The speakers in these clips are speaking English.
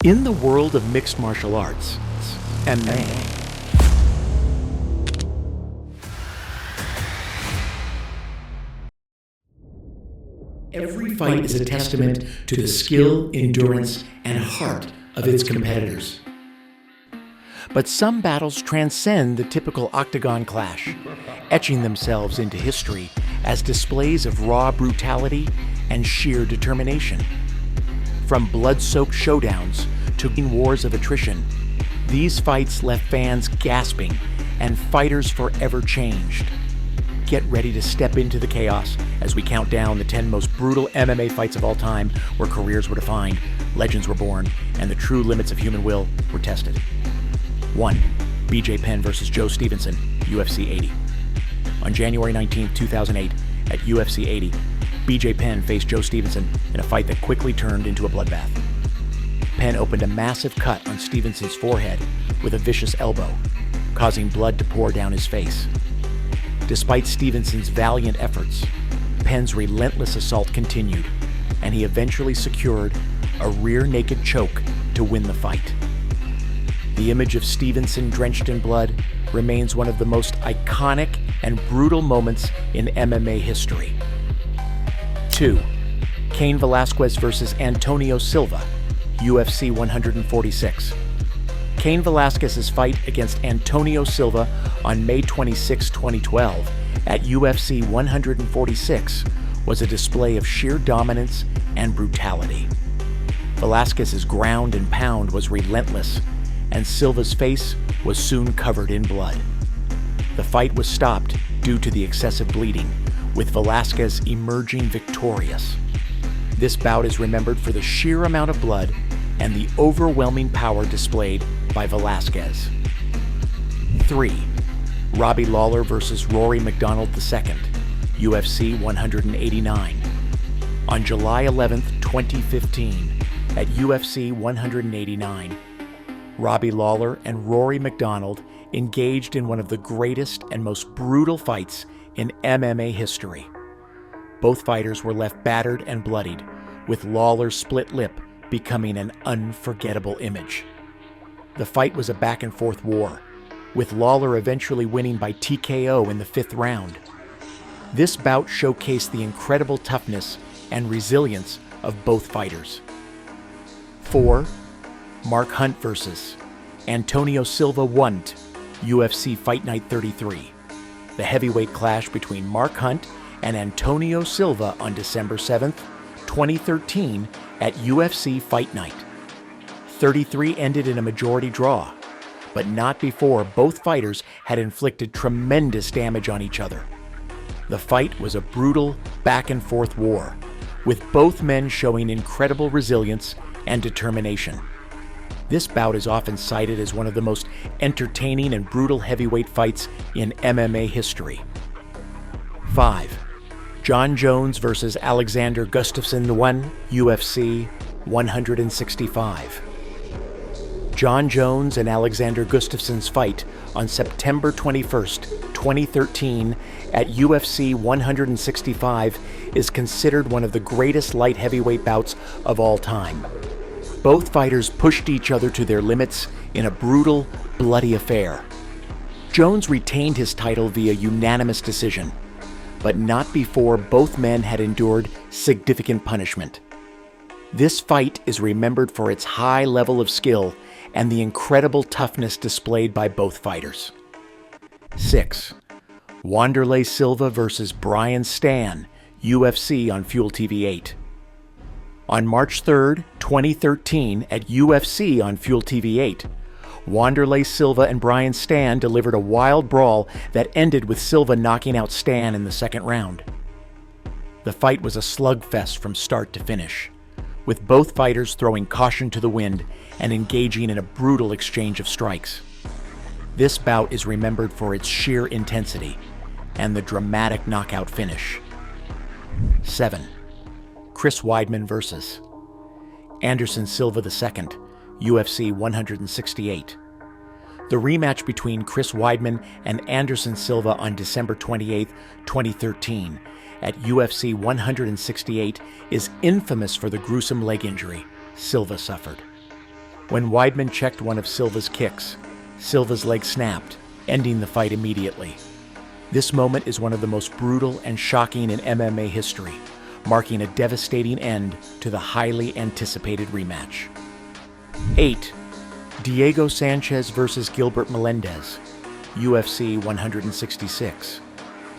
In the world of mixed martial arts, MMA, every fight is a testament to the skill, endurance, and heart of its competitors. But some battles transcend the typical octagon clash, etching themselves into history as displays of raw brutality and sheer determination. From blood-soaked showdowns to wars of attrition, these fights left fans gasping and fighters forever changed. Get ready to step into the chaos as we count down the 10 most brutal MMA fights of all time, where careers were defined, legends were born, and the true limits of human will were tested. 1. BJ Penn versus Joe Stevenson, UFC 80. On January 19, 2008, at UFC 80, BJ Penn faced Joe Stevenson in a fight that quickly turned into a bloodbath. Penn opened a massive cut on Stevenson's forehead with a vicious elbow, causing blood to pour down his face. Despite Stevenson's valiant efforts, Penn's relentless assault continued, and he eventually secured a rear naked choke to win the fight. The image of Stevenson drenched in blood remains one of the most iconic and brutal moments in MMA history. 2. Cain Velasquez versus Antonio Silva, UFC 146. Cain Velasquez's fight against Antonio Silva on May 26, 2012 at UFC 146 was a display of sheer dominance and brutality. Velasquez's ground and pound was relentless, and Silva's face was soon covered in blood. The fight was stopped due to the excessive bleeding, with Velasquez emerging victorious. This bout is remembered for the sheer amount of blood and the overwhelming power displayed by Velasquez. 3. Robbie Lawler versus Rory MacDonald II, UFC 189. On July 11, 2015, at UFC 189, Robbie Lawler and Rory MacDonald engaged in one of the greatest and most brutal fights in MMA history. Both fighters were left battered and bloodied, with Lawler's split lip becoming an unforgettable image. The fight was a back-and-forth war, with Lawler eventually winning by TKO in the 5th round. This bout showcased the incredible toughness and resilience of both fighters. 4. Mark Hunt versus Antonio Silva Wundt, UFC Fight Night 33. The heavyweight clash between Mark Hunt and Antonio Silva on December 7, 2013 at UFC Fight Night. 33 ended in a majority draw, but not before both fighters had inflicted tremendous damage on each other. The fight was a brutal back-and-forth war, with both men showing incredible resilience and determination. This bout is often cited as one of the most entertaining and brutal heavyweight fights in MMA history. 5. John Jones versus Alexander Gustafsson 1, UFC 165. John Jones and Alexander Gustafsson's fight on September 21, 2013 at UFC 165 is considered one of the greatest light heavyweight bouts of all time. Both fighters pushed each other to their limits in a brutal, bloody affair. Jones retained his title via unanimous decision, but not before both men had endured significant punishment. This fight is remembered for its high level of skill and the incredible toughness displayed by both fighters. 6. Wanderlei Silva versus Brian Stann, UFC on Fuel TV 8. On March 3, 2013, at UFC on Fuel TV 8, Wanderlei Silva and Brian Stann delivered a wild brawl that ended with Silva knocking out Stann in the 2nd round. The fight was a slugfest from start to finish, with both fighters throwing caution to the wind and engaging in a brutal exchange of strikes. This bout is remembered for its sheer intensity and the dramatic knockout finish. 7. Chris Weidman versus Anderson Silva II, UFC 168. The rematch between Chris Weidman and Anderson Silva on December 28, 2013 at UFC 168 is infamous for the gruesome leg injury Silva suffered. When Weidman checked one of Silva's kicks, Silva's leg snapped, ending the fight immediately. This moment is one of the most brutal and shocking in MMA history, marking a devastating end to the highly anticipated rematch. 8. Diego Sanchez versus Gilbert Melendez, UFC 166.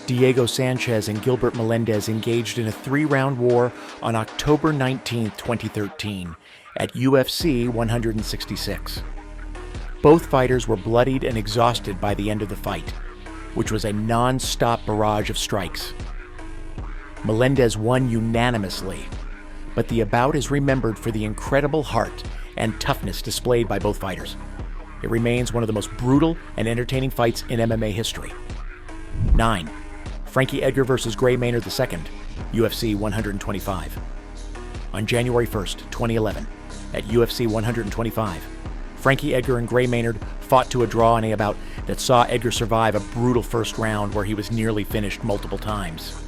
Diego Sanchez and Gilbert Melendez engaged in a 3-round war on October 19, 2013, at UFC 166. Both fighters were bloodied and exhausted by the end of the fight, which was a non-stop barrage of strikes. Melendez won unanimously, but the bout is remembered for the incredible heart and toughness displayed by both fighters. It remains one of the most brutal and entertaining fights in MMA history. 9. Frankie Edgar versus Gray Maynard II, UFC 125. On January 1st, 2011, at UFC 125, Frankie Edgar and Gray Maynard fought to a draw in a bout that saw Edgar survive a brutal first round where he was nearly finished multiple times.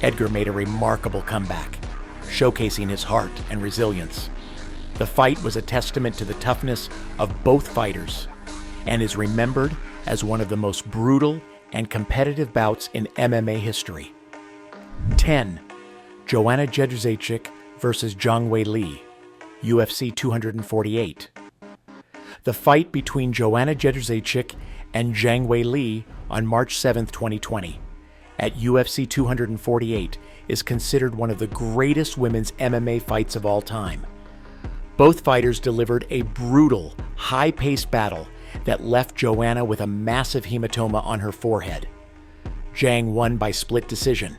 Edgar made a remarkable comeback, showcasing his heart and resilience. The fight was a testament to the toughness of both fighters and is remembered as one of the most brutal and competitive bouts in MMA history. 10. Joanna Jędrzejczyk versus Zhang Weili, UFC 248. The fight between Joanna Jędrzejczyk and Zhang Weili on March 7, 2020, at UFC 248 is considered one of the greatest women's MMA fights of all time. Both fighters delivered a brutal, high-paced battle that left Joanna with a massive hematoma on her forehead. Zhang won by split decision,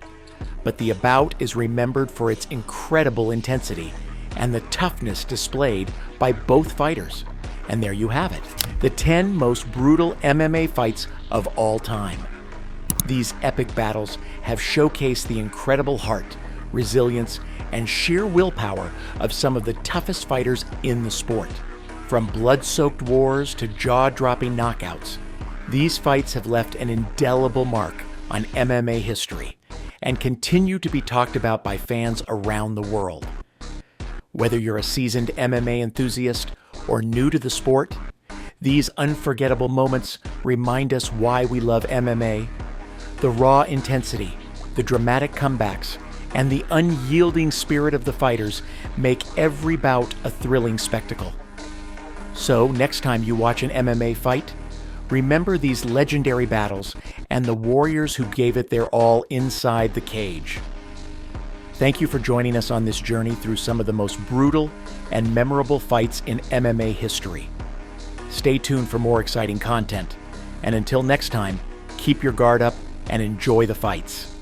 but the bout is remembered for its incredible intensity and the toughness displayed by both fighters. And there you have it, the 10 most brutal MMA fights of all time. These epic battles have showcased the incredible heart, resilience, and sheer willpower of some of the toughest fighters in the sport. From blood-soaked wars to jaw-dropping knockouts, these fights have left an indelible mark on MMA history and continue to be talked about by fans around the world. Whether you're a seasoned MMA enthusiast or new to the sport, these unforgettable moments remind us why we love MMA. The raw intensity, the dramatic comebacks, and the unyielding spirit of the fighters make every bout a thrilling spectacle. So, next time you watch an MMA fight, remember these legendary battles and the warriors who gave it their all inside the cage. Thank you for joining us on this journey through some of the most brutal and memorable fights in MMA history. Stay tuned for more exciting content, and until next time, keep your guard up and enjoy the fights.